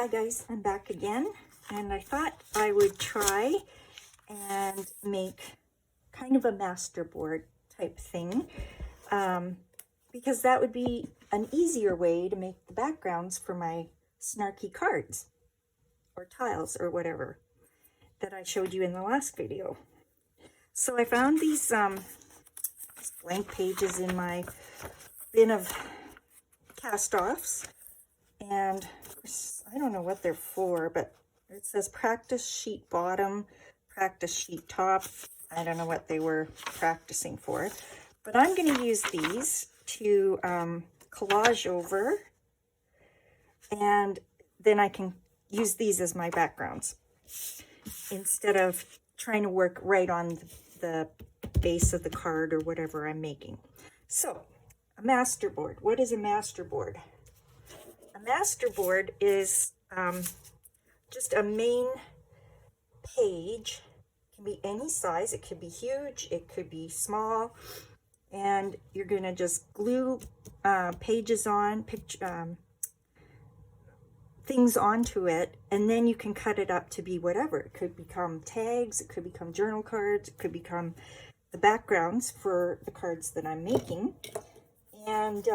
Hi guys, I'm back again, and I thought I would try and make kind of a masterboard type thing, because that would be an easier way to make the backgrounds for my Snarky cards or tiles or whatever that I showed you in the last video. So I found these blank pages in my bin of cast-offs, and I don't know what they're for, but it says practice sheet bottom, practice sheet top. I don't know what they were practicing for, but I'm going to use these to collage over, and then I can use these as my backgrounds instead of trying to work right on the base of the card or whatever I'm making. So, a masterboard. What is a masterboard? A masterboard is just a main page. It can be any size. It could be huge. It could be small. And you're going to just glue pages on, things onto it, and then you can cut it up to be whatever. It could become tags. It could become journal cards. It could become the backgrounds for the cards that I'm making. And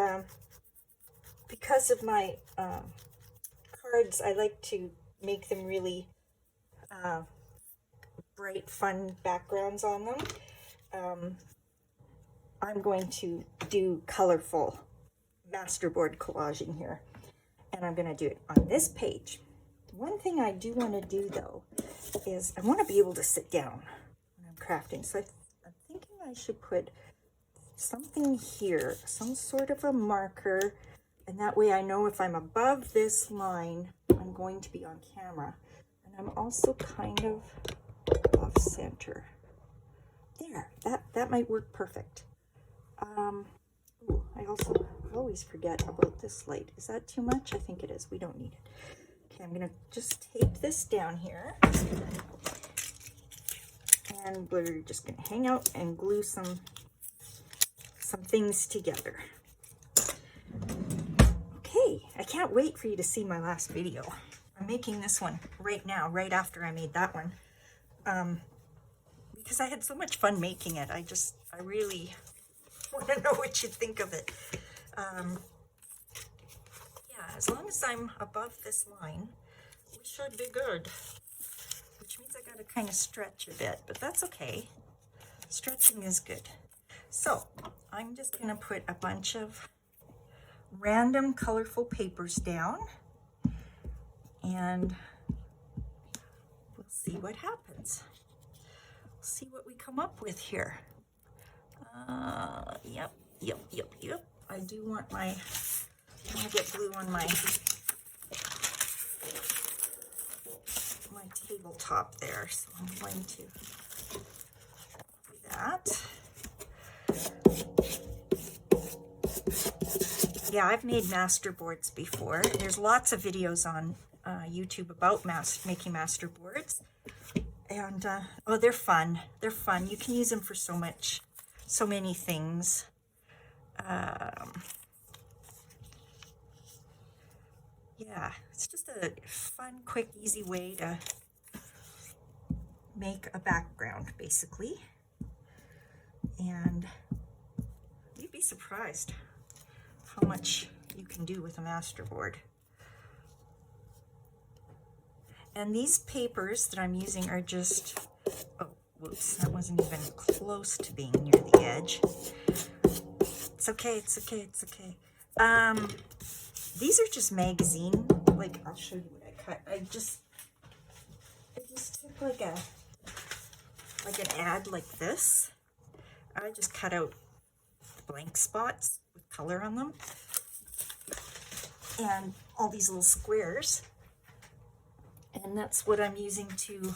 because of my cards, I like to make them really bright, fun backgrounds on them. I'm going to do colorful masterboard collaging here, and I'm going to do it on this page. One thing I do want to do, though, is I want to be able to sit down when I'm crafting. So I'm thinking I should put something here, some sort of a marker, and that way I know if I'm above this line, I'm going to be on camera. And I'm also kind of off center. There, that might work perfect. Ooh, I always forget about this light. Is that too much? I think it is. We don't need it. Okay, I'm gonna just tape this down here. And we're just gonna hang out and glue some things together. Okay, I can't wait for you to see my last video. I'm making this one right now, right after I made that one, because I had so much fun making it. I really want to know what you think of it. Yeah, as long as I'm above this line, we should be good, which means I gotta kind of stretch a bit, but that's okay. Stretching is good. So I'm just going to put a bunch of random colorful papers down, and we'll see what happens. We'll see what we come up with here. Yep. I do want I want to get glue on my tabletop there, so I'm going to do that. Yeah, I've made masterboards before. There's lots of videos on YouTube about making masterboards, and oh, they're fun. They're fun. You can use them for so many things. Yeah, it's just a fun, quick, easy way to make a background, basically. And you'd be surprised how much you can do with a masterboard. And these papers that I'm using are just, oh, whoops, that wasn't even close to being near the edge. It's okay. These are just magazine, like, I'll show you what I cut. I just took like an ad like this. I just cut out blank spots with color on them, and all these little squares, and that's what I'm using to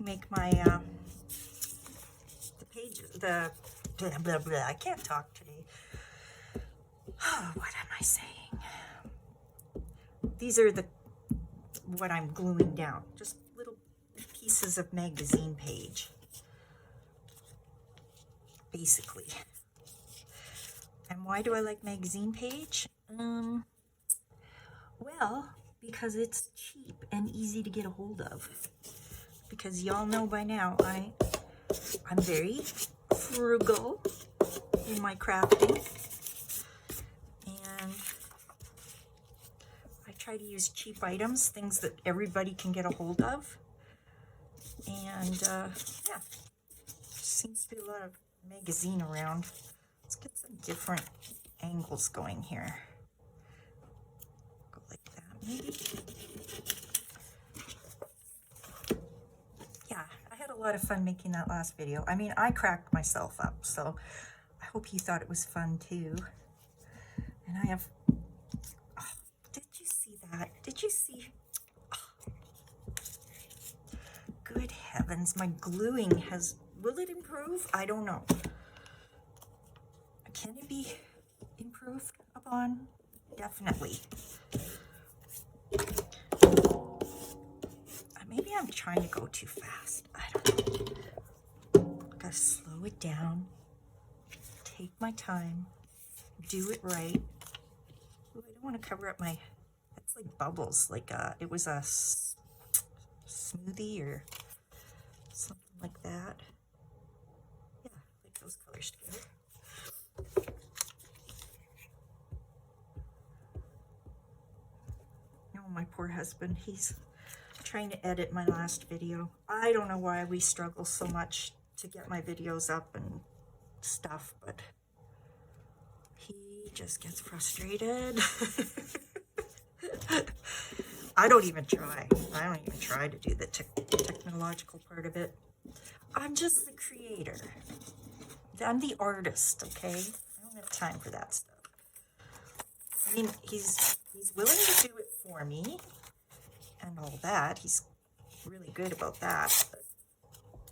make my the pages, the blah blah blah. I can't talk today. Oh, what am I saying? These are what I'm gluing down, just little pieces of magazine page. basically. And why do I like magazine page? Well, because it's cheap and easy to get a hold of. Because y'all know by now, I'm very frugal in my crafting. And I try to use cheap items, things that everybody can get a hold of. And yeah, seems to be a lot of magazine around. Let's get some different angles going here. Go like that, maybe. Yeah, I had a lot of fun making that last video. I mean, I cracked myself up, so I hope you thought it was fun too. And I have, oh, did you see that? Did you see? Oh, good heavens, my gluing has, will it improve? I don't know. Can it be improved upon? Definitely. Maybe I'm trying to go too fast. I don't know. Gotta slow it down. Take my time. Do it right. Ooh, I don't want to cover up my, that's like bubbles. Like it was a smoothie or something like that. Yeah, like those colors together. Oh, my poor husband, he's trying to edit my last video. I don't know why we struggle so much to get my videos up and stuff, but he just gets frustrated. I don't even try. I don't even try to do the technological part of it. I'm just the creator. I'm the artist, okay? I don't have time for that stuff. I mean, he's willing to do it for me and all that. He's really good about that. But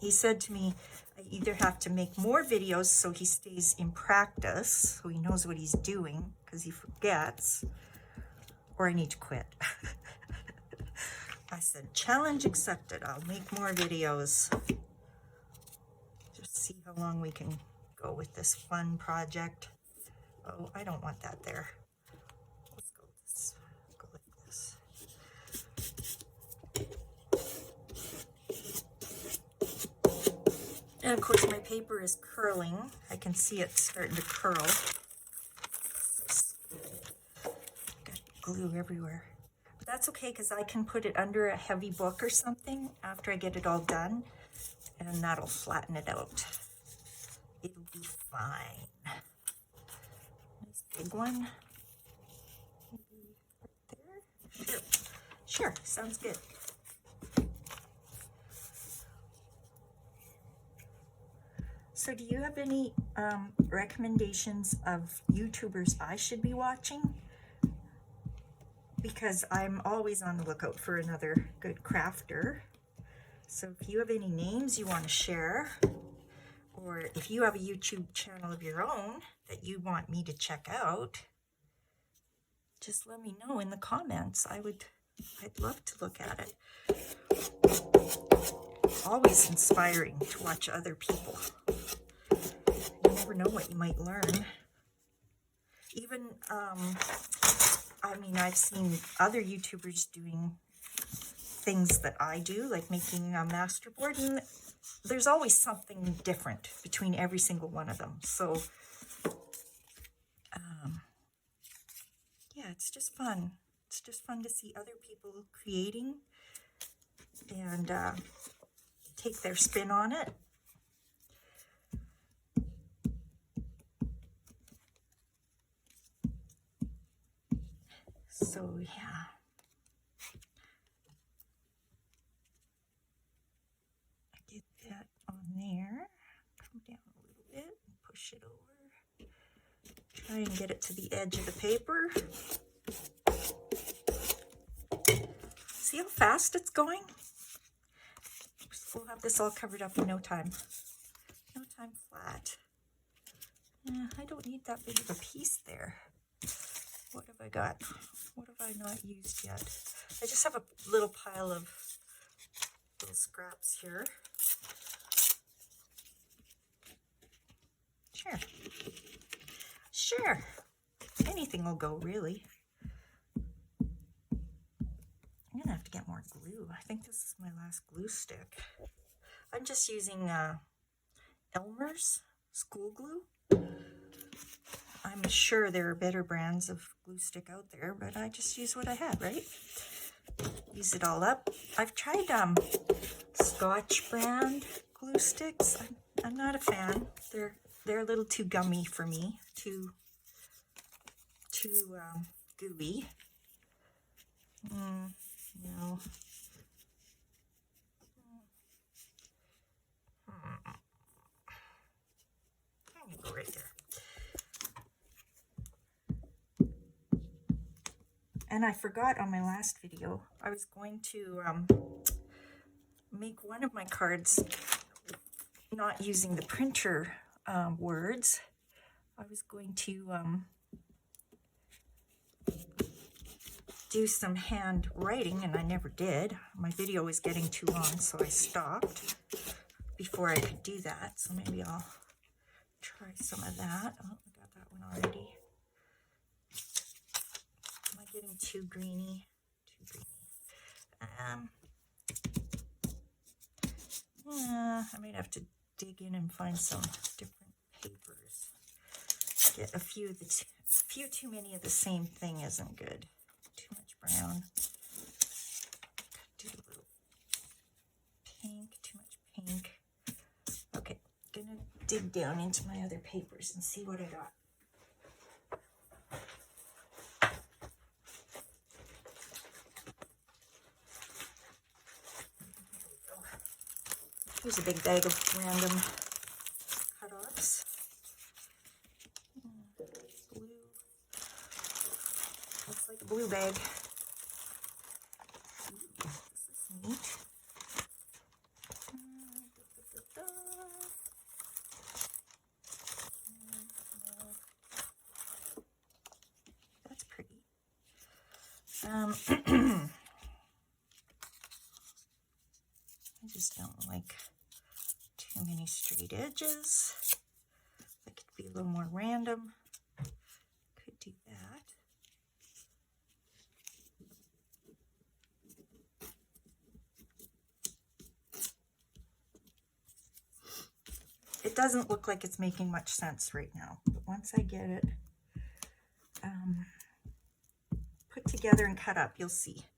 he said to me, I either have to make more videos so he stays in practice, so he knows what he's doing, because he forgets, or I need to quit. I said, challenge accepted. I'll make more videos. Just see how long we can go with this fun project. Oh, I don't want that there. Let's go like this. And of course my paper is curling. I can see it starting to curl. Got glue everywhere. But that's okay, because I can put it under a heavy book or something after I get it all done, and that'll flatten it out. It'll be fine. Nice big one. Maybe right there. Sure. Sure, sounds good. So do you have any recommendations of YouTubers I should be watching? Because I'm always on the lookout for another good crafter. So if you have any names you want to share, or if you have a YouTube channel of your own that you want me to check out, just let me know in the comments. I'd love to look at it. Always inspiring to watch other people. You never know what you might learn. Even, I mean, I've seen other YouTubers doing things that I do, like making a masterboard, and there's always something different between every single one of them. So, yeah, it's just fun. It's just fun to see other people creating and take their spin on it. So, yeah. I get that on there. Come down a little bit and push it over. Try and get it to the edge of the paper. See how fast it's going? We'll have this all covered up in no time. No time flat. Yeah, I don't need that big of a piece there. What have I got? What have I not used yet? I just have a little pile of little scraps here. Sure. Sure. Anything will go, really. I'm gonna have to get more glue. I think this is my last glue stick. I'm just using Elmer's school glue. I'm sure there are better brands of glue stick out there, but I just use what I have, right? Use it all up. I've tried Scotch brand glue sticks. I'm not a fan. They're a little too gummy for me. Too gooey. No. I'm gonna go right there. And I forgot on my last video, I was going to make one of my cards not using the printer words. I was going to do some handwriting, and I never did. My video was getting too long, so I stopped before I could do that. So maybe I'll try some of that. Oh, I got that one already. Am I getting too greeny? Too greeny. Yeah, I might have to dig in and find some different papers. Get a few too many of the same thing isn't good. Too much brown. Do a little pink, too much pink. Okay, gonna dig down into my other papers and see what I got. Here's a big bag of random cut-offs. Blue. Looks like a blue bag. Ooh, this is neat. That's pretty. I just don't like too many straight edges. That could be a little more random. Could do that. It doesn't look like it's making much sense right now, but once I get it put together and cut up, you'll see.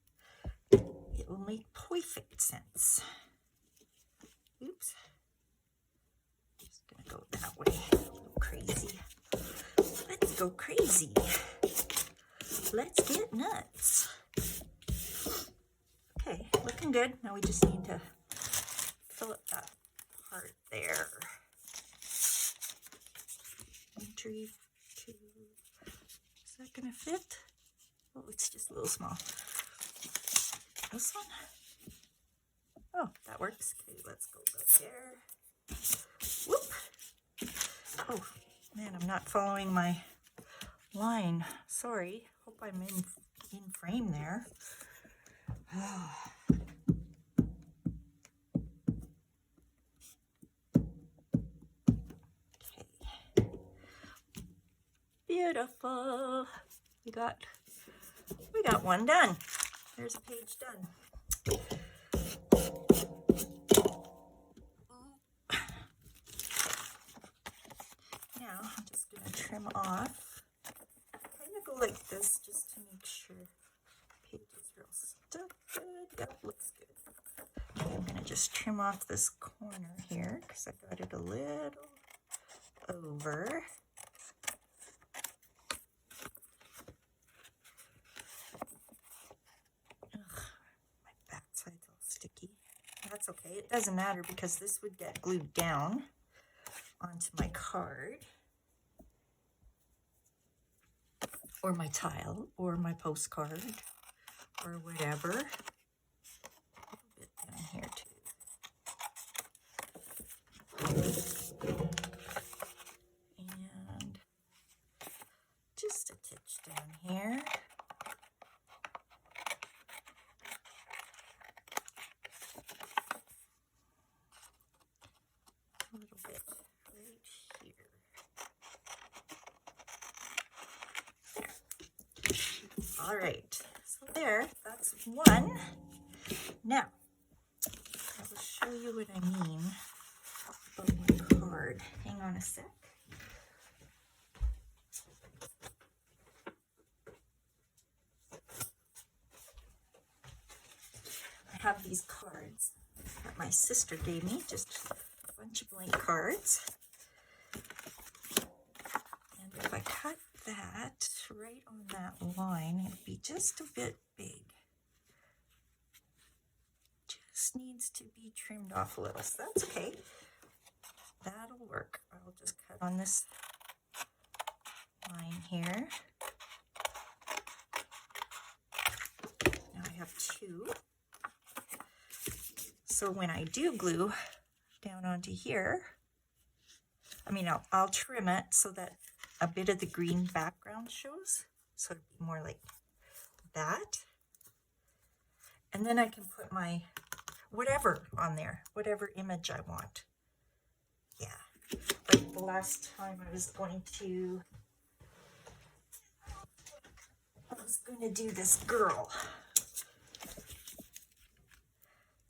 It will make perfect sense. Oops. Just gonna go that way. A little crazy. Let's go crazy. Let's get nuts. Okay, looking good. Now we just need to fill up that part there. 1, 2, 3. Is that gonna fit? Oh, it's just a little small. This one? Oh, that works. Okay, let's go back there. Whoop! Oh, man, I'm not following my line. Sorry. Hope I'm in frame there. Okay. Beautiful. We got one done. There's a page done. Now I'm just going to trim off. Kind of go like this just to make sure the page is real stuck good. Yep, looks good. Okay, I'm going to just trim off this corner here because I got it a little over. That's okay. It doesn't matter because this would get glued down onto my card or my tile or my postcard or whatever. A little bit down here too. And just a titch down here. A little bit right here. All right, so there, that's one. Now, I will show you what I mean about the card. Hang on a sec. I have these cards that my sister gave me, just a bunch of blank cards. And if I cut that right on that line, it'd be just a bit big. Just needs to be trimmed off a little, so that's okay. That'll work. I'll just cut on this line here. Now I have two. So when I do glue down onto here, I'll trim it so that a bit of the green background shows. So it'd be more like that. And then I can put my whatever on there, whatever image I want. Yeah, like the last time I was going to do this girl.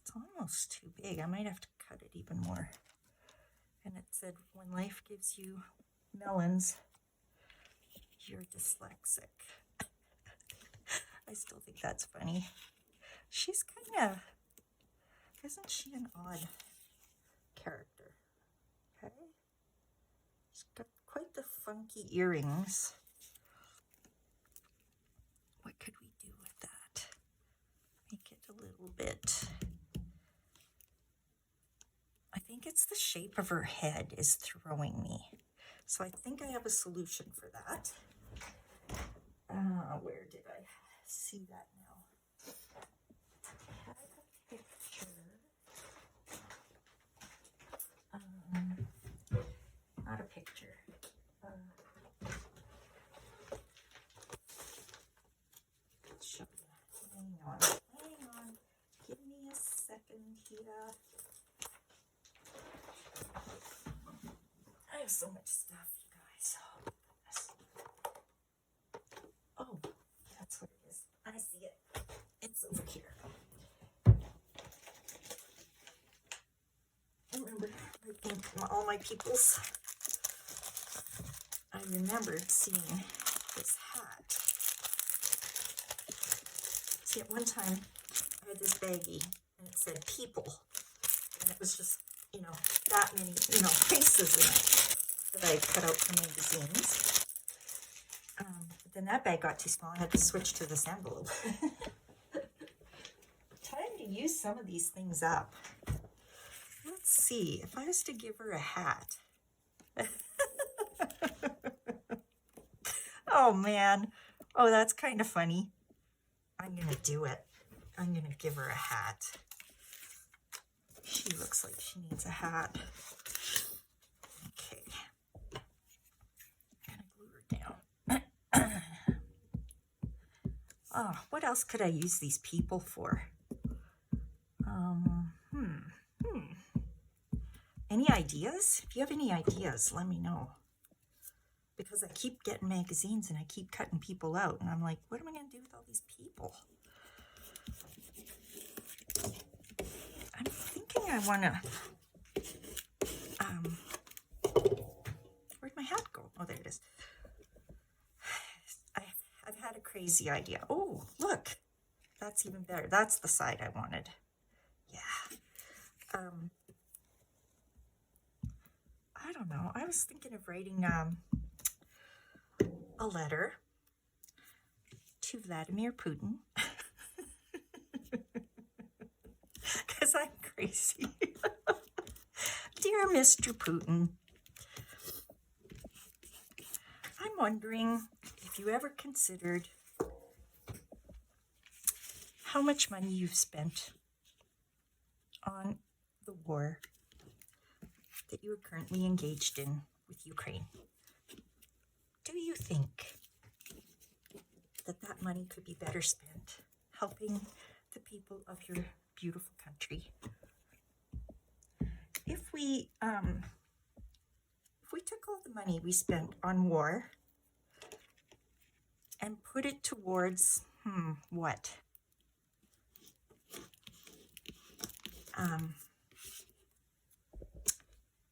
It's almost too big. I might have to cut it even more. And it said, when life gives you melons, you're dyslexic. I still think that's funny. She's isn't she an odd character? Okay. She's got quite the funky earrings. What could we do with that? Make it a little bit. I think it's the shape of her head is throwing me. So I think I have a solution for that. Where did I see that now? I have a picture. Not a picture. Show you. Hang on. Give me a second here. I have so much stuff, you guys. Oh, goodness. Oh, that's what it is. I see it. It's over here. I remember making all my peoples. I remember seeing this hat. See, at one time, I had this baggie, and it said people. And it was just, that many, faces in it that I cut out from magazines. But then that bag got too small. I had to switch to this envelope. Time to use some of these things up. Let's see, if I was to give her a hat. Oh, man. Oh, that's kind of funny. I'm going to do it. I'm going to give her a hat. She looks like she needs a hat. Okay. I'm going to glue her down. Oh, what else could I use these people for? Any ideas? If you have any ideas, let me know. Because I keep getting magazines and I keep cutting people out. And I'm like, what am I going to do with all these people? I'm thinking I want to... where'd my hat go? Oh, there it is. I've had a crazy idea. Oh, look. That's even better. That's the side I wanted. Yeah. I don't know. I was thinking of writing a letter to Vladimir Putin. Because I'm crazy. Dear Mr. Putin, I'm wondering if you ever considered how much money you've spent on the war that you are currently engaged in with Ukraine. Do you think that that money could be better spent helping the people of your beautiful country? If we took all the money we spent on war and put it towards what? If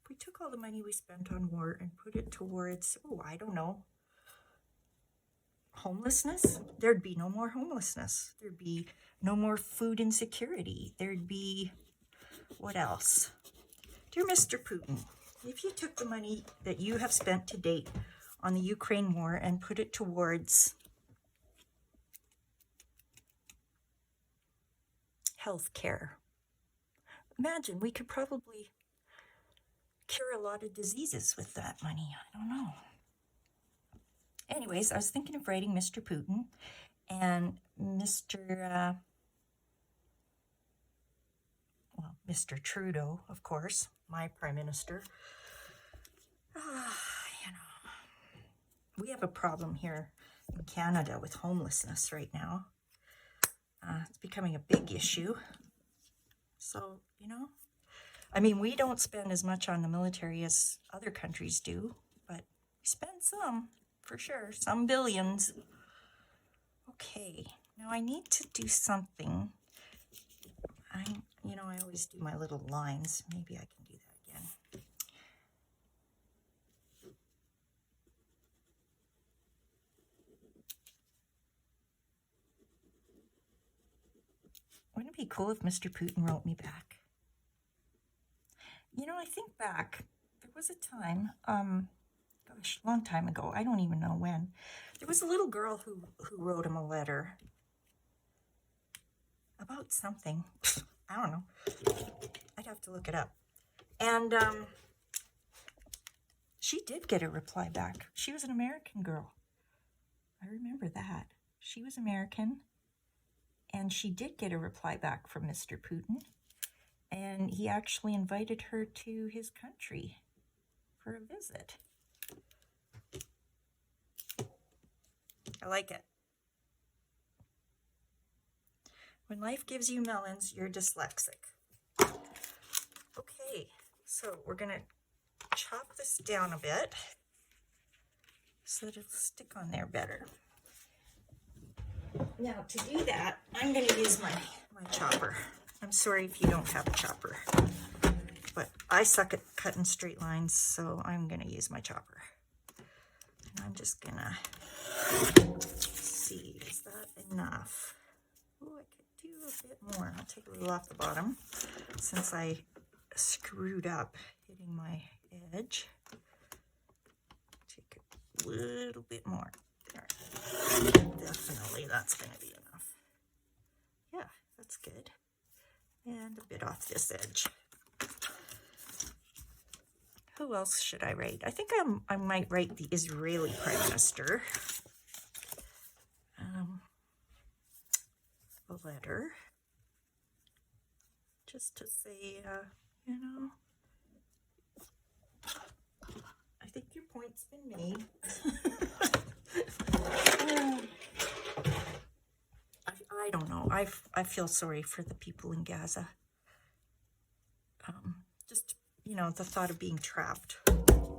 we took all the money we spent on war and put it towards, oh, I don't know, homelessness, there'd be no more homelessness. There'd be no more food insecurity. There'd be, what else? Dear Mr. Putin, if you took the money that you have spent to date on the Ukraine war and put it towards health care, imagine we could probably cure a lot of diseases with that money. I don't know. Anyways, I was thinking of writing Mr. Putin and Mr. Mr. Trudeau, of course, my Prime Minister. You know, we have a problem here in Canada with homelessness right now. It's becoming a big issue. So, you know, I mean, we don't spend as much on the military as other countries do, but we spend some, for sure, some billions. Okay, now I need to do something. You know, I always do my little lines. Maybe I can do that again. Wouldn't it be cool if Mr. Putin wrote me back? You know, I think back, there was a time, gosh, a long time ago, I don't even know when, there was a little girl who wrote him a letter about something. I don't know. I'd have to look it up. And she did get a reply back. She was an American girl. I remember that. She was American, and she did get a reply back from Mr. Putin. And he actually invited her to his country for a visit. I like it. When life gives you melons, you're dyslexic. Okay, so we're going to chop this down a bit so that it'll stick on there better. Now, to do that, I'm going to use my chopper. I'm sorry if you don't have a chopper, but I suck at cutting straight lines, so I'm going to use my chopper. And I'm just going to see, is that enough? Oh, I could do a bit more. I'll take a little off the bottom since I screwed up hitting my edge. Take a little bit more. There. Definitely that's going to be enough. Yeah, that's good. And a bit off this edge. Who else should I write? I think I might write the Israeli Prime Minister a letter, just to say, you know, I think your point's been made. I don't know. I feel sorry for the people in Gaza. Just, you know, the thought of being trapped.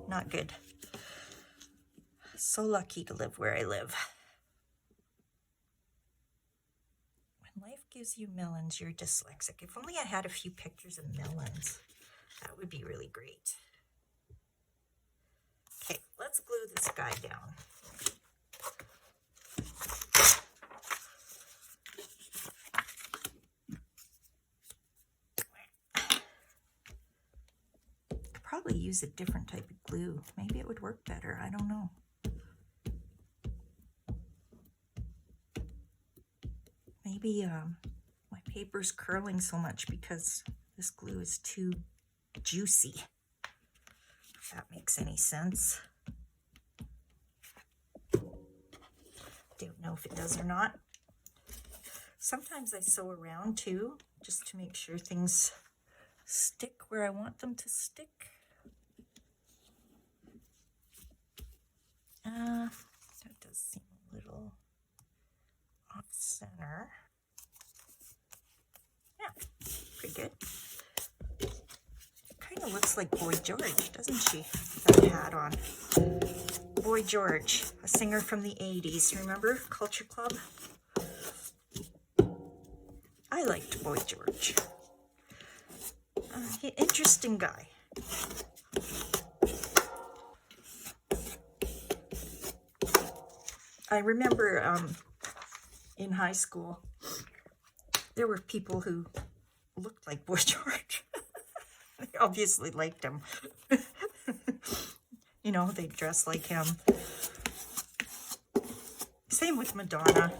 Not good. So lucky to live where I live. When life gives you melons, you're dyslexic. If only I had a few pictures of melons. That would be really great. Okay, let's glue this guy down. Probably use a different type of glue. Maybe it would work better. I don't know. Maybe my paper's curling so much because this glue is too juicy. If that makes any sense. Don't know if it does or not. Sometimes I sew around too, just to make sure things stick where I want them to stick. That does seem a little off center. Yeah, pretty good. Kind of looks like Boy George, doesn't she? That hat on. Boy George, a singer from the 80s. Remember Culture Club? I liked Boy George. Interesting guy. I remember in high school, there were people who looked like Boy George. They obviously liked him. You know, they dressed like him. Same with Madonna.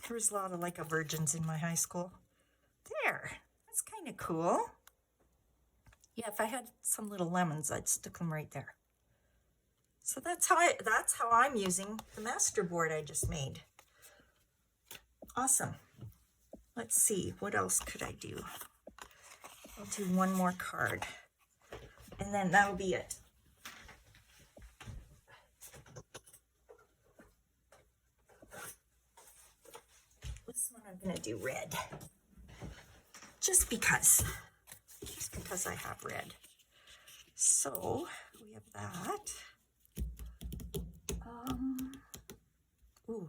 There was a lot of like a virgins in my high school. There, that's kind of cool. Yeah, if I had some little lemons, I'd stick them right there. So that's how I'm using the Masterboard I just made. Awesome. Let's see, what else could I do? I'll do one more card, and then that'll be it. This one I'm gonna do red, just because I have red. So we have that. Ooh,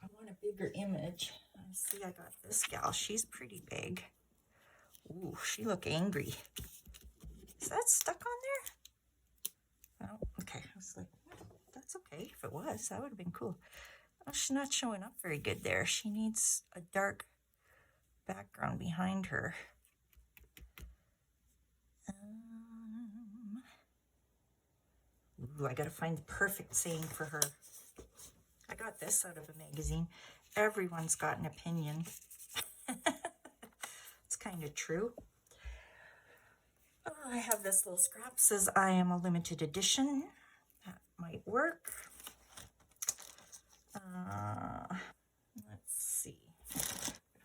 I want a bigger image. See, I got this gal. She's pretty big. Ooh, she look angry. Is that stuck on there? Oh, okay. I was like, that's okay. If it was, that would have been cool. Oh, she's not showing up very good there. She needs a dark background behind her. Ooh, I gotta find the perfect saying for her. I got this out of a magazine. Everyone's got an opinion. It's kind of true. Oh, I have this little scrap. Says I am a limited edition. That might work. Let's see.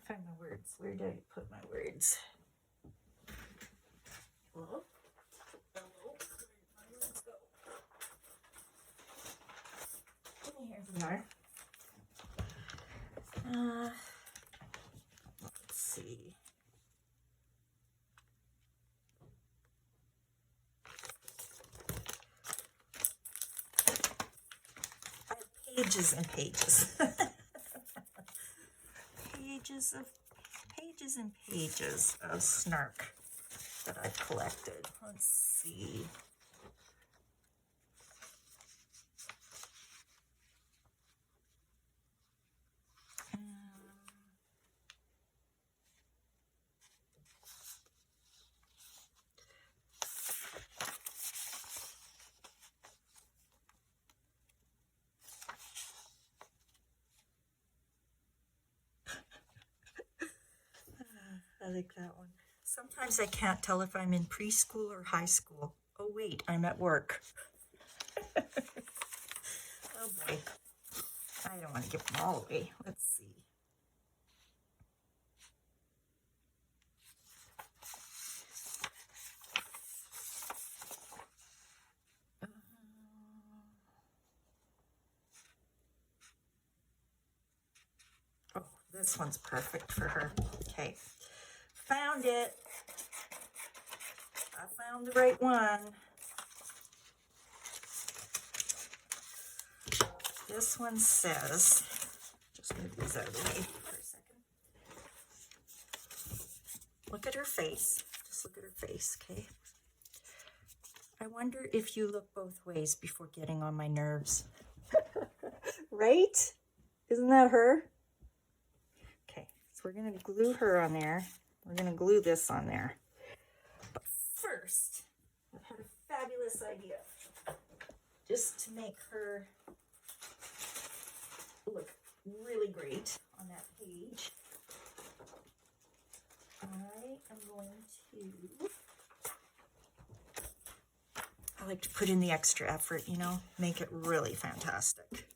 Find my words. Where did I put my words? Hello? Hello? Where did my words go? Here they are. Let's see. I have pages and pages. pages and pages of Snark that I've collected. Let's see. I like that one. Sometimes I can't tell if I'm in preschool or high school. Oh wait, I'm at work. Oh boy. I don't want to give them all away. Let's see. Oh, this one's perfect for her. Okay. Found it. I found the right one. This one says, just move these out of the way for a second. Look at her face. Just look at her face, okay? I wonder if you look both ways before getting on my nerves. Right? Isn't that her? Okay, so we're going to glue her on there. We're going to glue this on there. But first, I've had a fabulous idea. Just to make her look really great on that page. I am going to... I like to put in the extra effort, you know, make it really fantastic.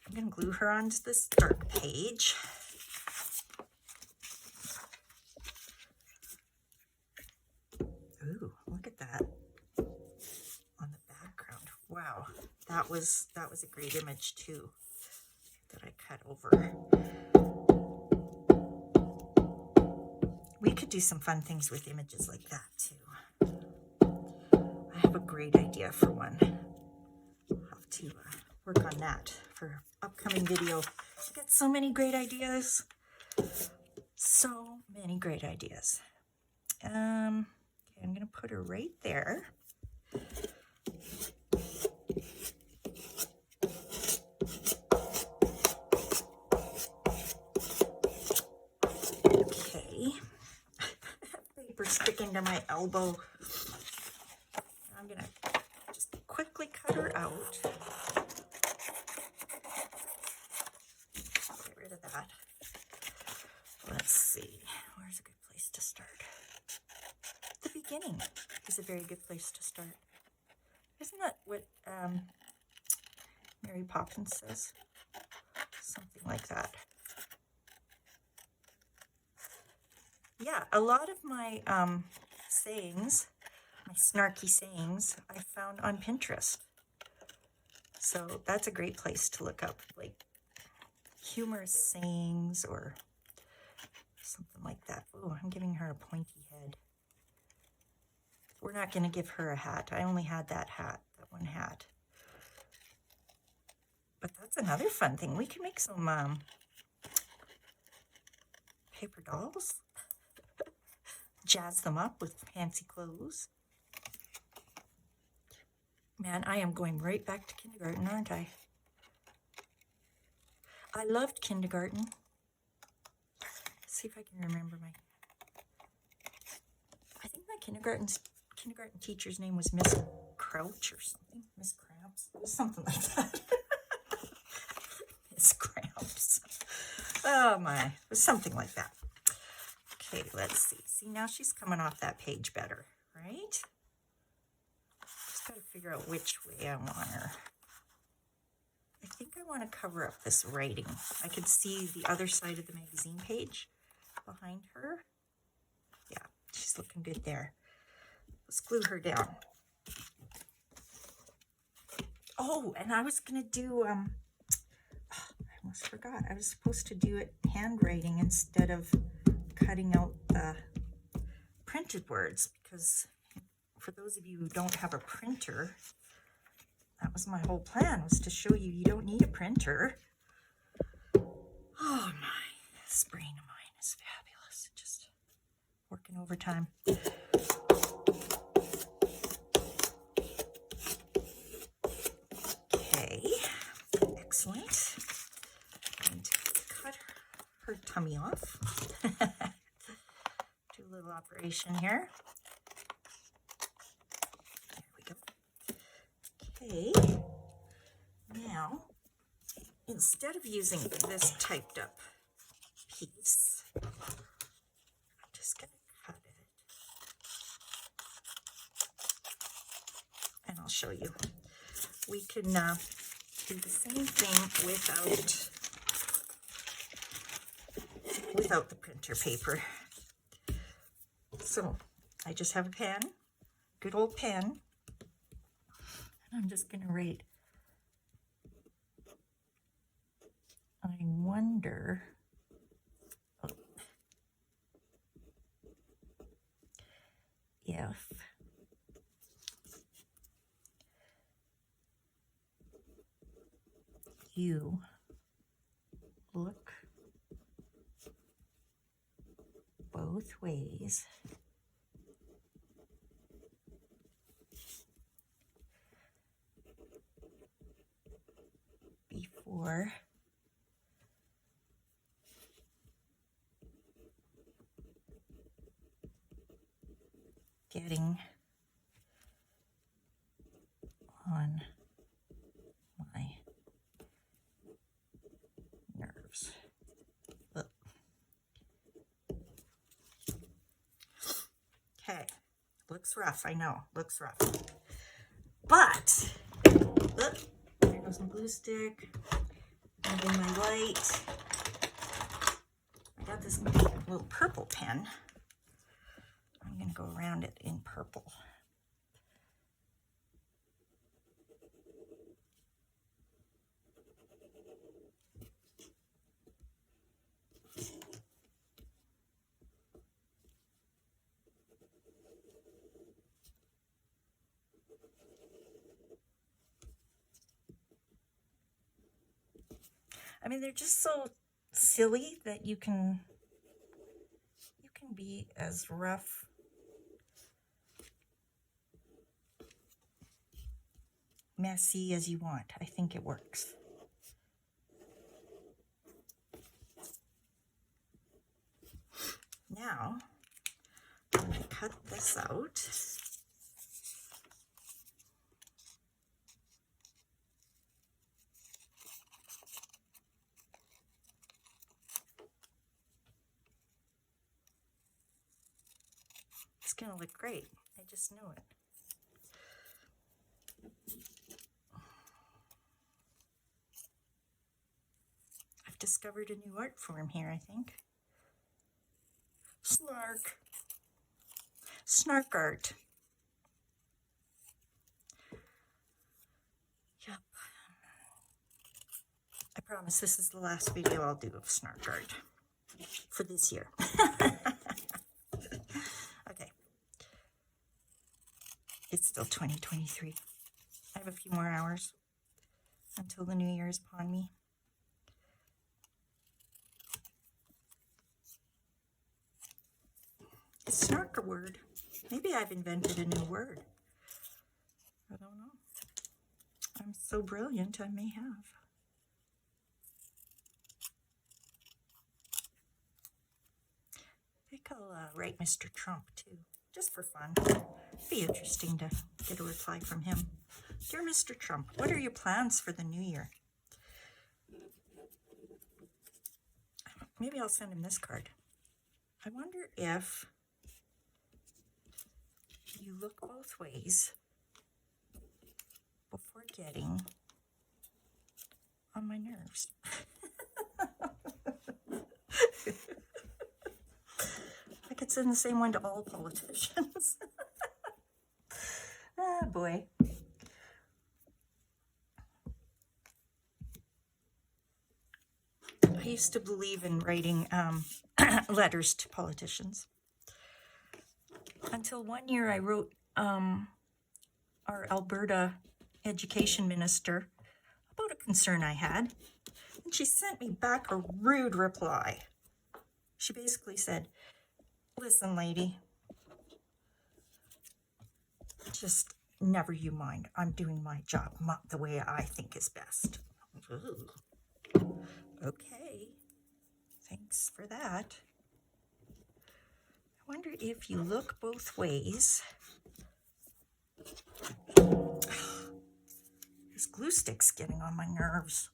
I'm going to glue her onto this dark page. Ooh, look at that on the background. Wow, that was a great image too that I cut over. We could do some fun things with images like that too. I have a great idea for one. I'll have to work on that for upcoming video. I got so many great ideas. So many great ideas. Okay, I'm going to put her right there. Okay. Paper sticking to my elbow. I'm going to just quickly cut her out. Get rid of that. Let's see. Where's a good place to start? The beginning is a very good place to start. Isn't that what Mary Poppins says? Something like that. Yeah, a lot of my sayings, my snarky sayings, I found on Pinterest. So that's a great place to look up, like humorous sayings or something like that. Oh, I'm giving her a pointy head. We're not going to give her a hat. I only had that one hat. But that's another fun thing. We can make some paper dolls. Jazz them up with fancy clothes. Man, I am going right back to kindergarten, aren't I? I loved kindergarten. Let's see if I can remember I think my kindergarten teacher's name was Miss Crouch or something. Miss Cramps. It was something like that. Miss Cramps. Oh my. It was something like that. Okay, let's see. See, now she's coming off that page better, right? Just got to figure out which way I want her. I think I want to cover up this writing. I could see the other side of the magazine page behind her. Yeah, she's looking good there. Let's glue her down. Oh, and I was going to do, I almost forgot. I was supposed to do it handwriting instead of cutting out the printed words, because for those of you who don't have a printer, that was my whole plan, was to show you don't need a printer. Oh my, this brain of mine is fabulous. Just working overtime. Okay, excellent. And cut her tummy off. Do a little operation here. Okay, now, instead of using this typed up piece, I'm just going to cut it. And I'll show you. We can do the same thing without the printer paper. So, I just have a pen, good old pen. I'm just going to write, I wonder, if you look both ways, before getting on my nerves. Okay, looks rough, I know, looks rough. But, look, there goes my glue stick. Moving my light. I got this little purple pen. I'm going to go around it in purple. I mean, they're just so silly that you can be as rough messy as you want. I think it works. Now I'm going to cut this out. It's going to look great. I just know it. I've discovered a new art form here, I think. Snark. Snark art. Yep. I promise this is the last video I'll do of snark art for this year. Okay. It's still 2023. I have a few more hours until the new year is upon me. Is snark a word? Maybe I've invented a new word. I don't know. I'm so brilliant, I may have. I think I'll write Mr. Trump too, just for fun. It'd be interesting to get a reply from him. Dear Mr. Trump, what are your plans for the new year? Maybe I'll send him this card. I wonder if you look both ways before getting on my nerves. I could send the same one to all politicians. Ah, boy. I used to believe in writing letters to politicians. Until one year I wrote our Alberta education minister about a concern I had. And she sent me back a rude reply. She basically said, listen, lady, just never you mind. I'm doing my job the way I think is best. Ooh. Okay, thanks for that. I wonder if you look both ways. This glue stick's getting on my nerves.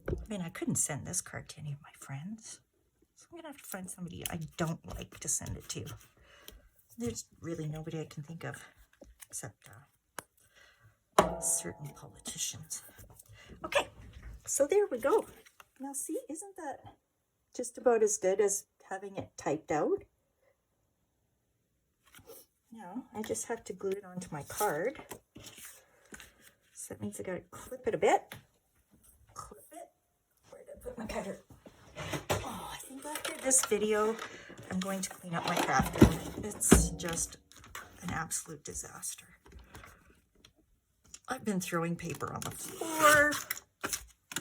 I mean, I couldn't send this card to any of my friends. So I'm going to have to find somebody I don't like to send it to. There's really nobody I can think of except certain politicians. Okay, so there we go. Now see, isn't that just about as good as having it typed out? Now, I just have to glue it onto my card. So that means I got to clip it a bit. Clip it. Where did I put my cutter? Oh, I think after this video, I'm going to clean up my craft room. It's just an absolute disaster. I've been throwing paper on the floor.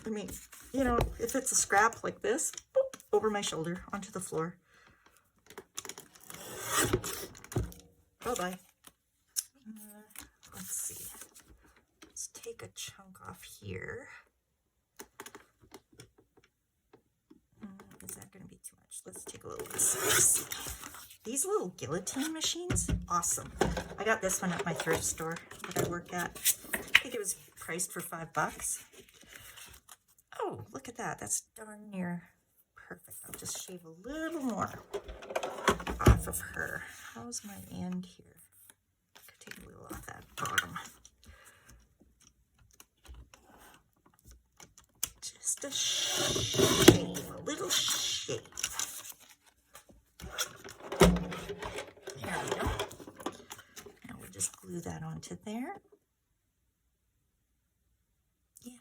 I mean, you know, if it's a scrap like this, boop, over my shoulder onto the floor. Bye-bye. Let's see. Let's take a chunk off here. Is that going to be too much? Let's take a little less. These little guillotine machines, awesome. I got this one at my thrift store that I work at. I think it was priced for $5. Oh, look at that. That's darn near perfect. I'll just shave a little more off of her. How's my end here? I could take a little off that bottom. Just a shave, a little shave. There we go. Now we'll just glue that onto there. Yeah,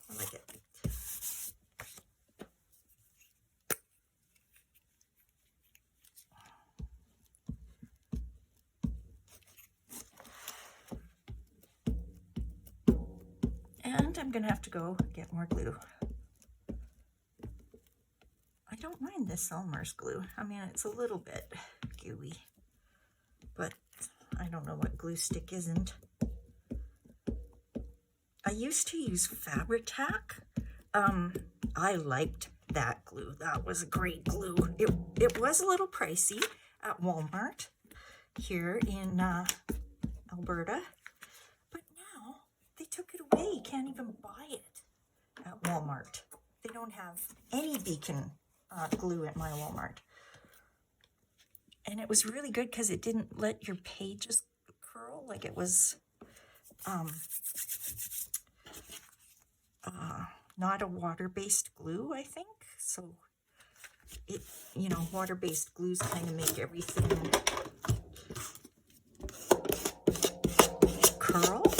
I like it. And I'm gonna have to go get more glue. I don't mind this Elmer's glue. I mean, it's a little bit gooey, but I don't know what glue stick isn't. I used to use Fabri-Tac. I liked that glue. That was a great glue. It was a little pricey at Walmart here in Alberta, but now they took it away. You can't even buy it at Walmart. They don't have any Beacon glue at my Walmart. And it was really good because it didn't let your pages curl. Like it was not a water-based glue, I think. So it, you know, water-based glues kind of make everything curl,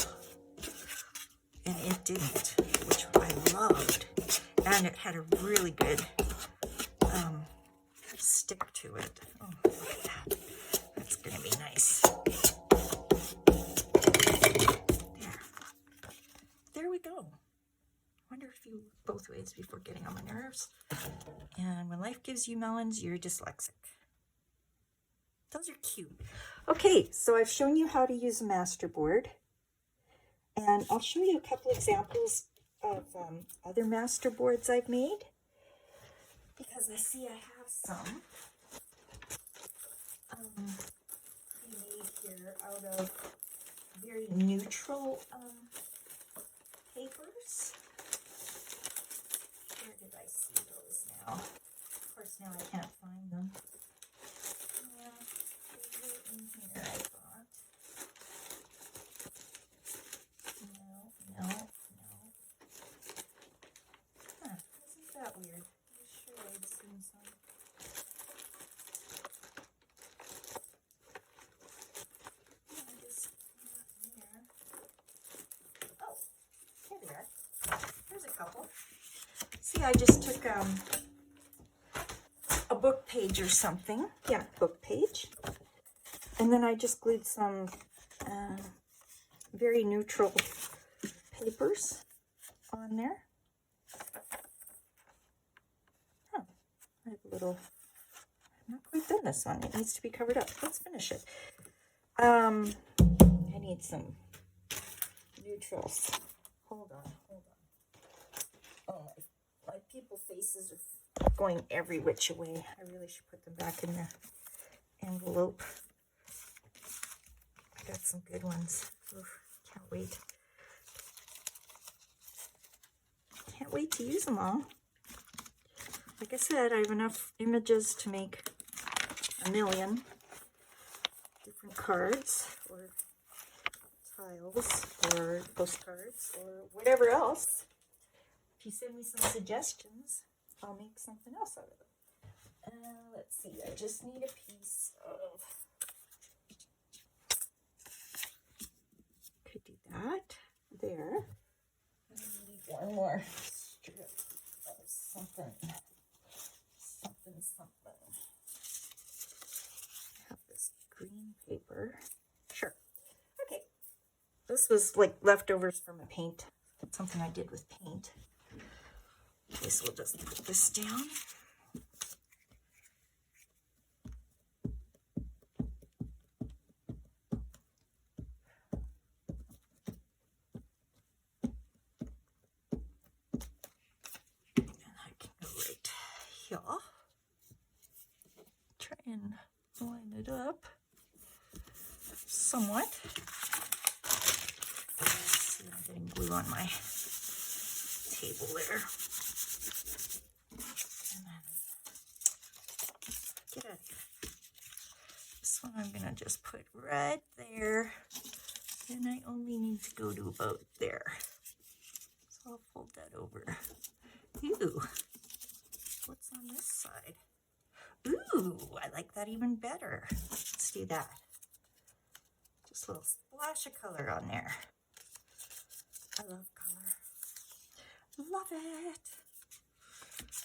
and it didn't, which I loved. And it had a really good stick to it. Oh, look at that. That's gonna be nice. There we go. Wonder if you look both ways before getting on my nerves. And when life gives you melons, you're dyslexic. Those are cute. Okay, so I've shown you how to use a Masterboard. And I'll show you a couple examples of other Masterboards I've made. Because I see I have some made here out of very neutral papers. Where did I see those now? Of course, now I can't find them. Yeah, they were in here, I thought. No. Huh, isn't that weird? I'm sure I'd seen some. I guess not there. Oh, here they are. There's a couple. See, I just took a book page or something. Yeah, book page. And then I just glued some very neutral papers on there. Huh. I have a little, I'm not quite done this one. It needs to be covered up. Let's finish it. I need some neutrals. Hold on. Oh, my people faces are going every which way. I really should put them back in the envelope. I got some good ones. Oof, can't wait. Can't wait to use them all. Like I said, I have enough images to make a million different cards or tiles or postcards or whatever else. If you send me some suggestions, I'll make something else out of it. Let's see, I just need a piece of, could do that there. I need one more strip of something. I have this green paper. Sure. Okay. This was like leftovers from a paint. Something I did with paint. Okay, so we'll just put this down. And I can go right here. Try and line it up somewhat. See, I'm getting glue on my table there. And then get out of here. This one I'm gonna just put right there. And I only need to go to about there. So I'll fold that over. Ew. What's on this side? Ooh, I like that even better. Let's do that. Just a little splash of color on there. I love color. Love it.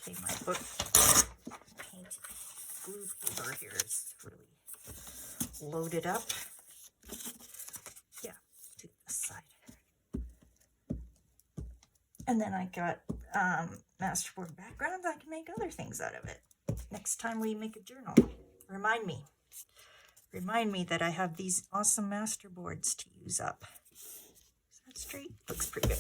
Okay, my book paint glue paper here is really loaded up. Yeah, do this side. And then I got Masterboard background. I can make other things out of it. Next time we make a journal, remind me that I have these awesome Masterboards to use up. Is that straight? Looks pretty good.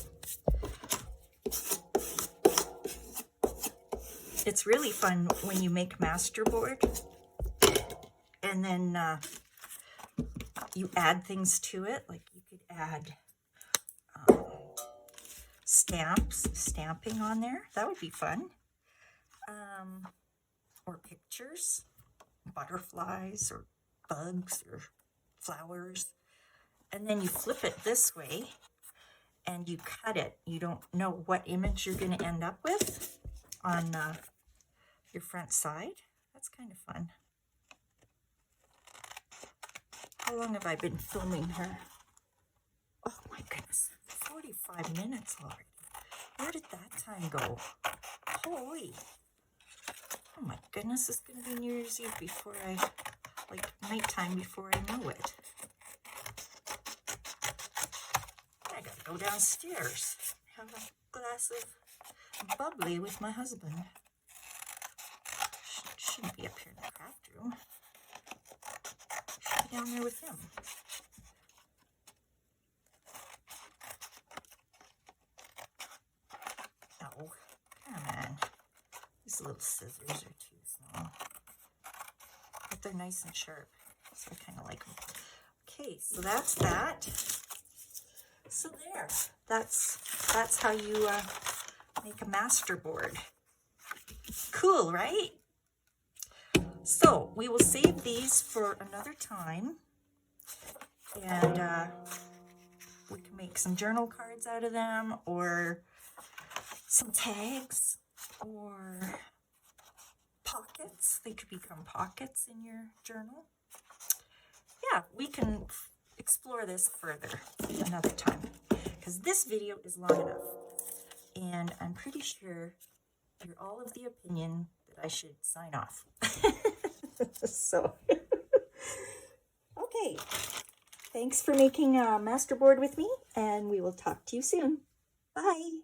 It's really fun when you make Masterboard and then you add things to it. Like you could add stamping on there. That would be fun. Or pictures, butterflies or bugs or flowers. And then you flip it this way and you cut it. You don't know what image you're going to end up with on your front side. That's kind of fun. How long have I been filming her? Oh my goodness, 45 minutes already. Where did that time go? Holy. Oh my goodness, it's going to be New Year's Eve before like nighttime before I know it. I gotta go downstairs, have a glass of bubbly with my husband. Shouldn't be up here in the craft room. Should be down there with him. Oh, come on. These little scissors are too small. But they're nice and sharp, so I kind of like them. Okay, so that's that. So there, that's how you make a Masterboard. Cool, right? So we will save these for another time, and we can make some journal cards out of them, or some tags, or pockets. They could become pockets in your journal. Yeah, we can explore this further another time, because this video is long enough, and I'm pretty sure you're all of the opinion that I should sign off. So, okay, thanks for making a Masterboard with me, and we will talk to you soon. Bye.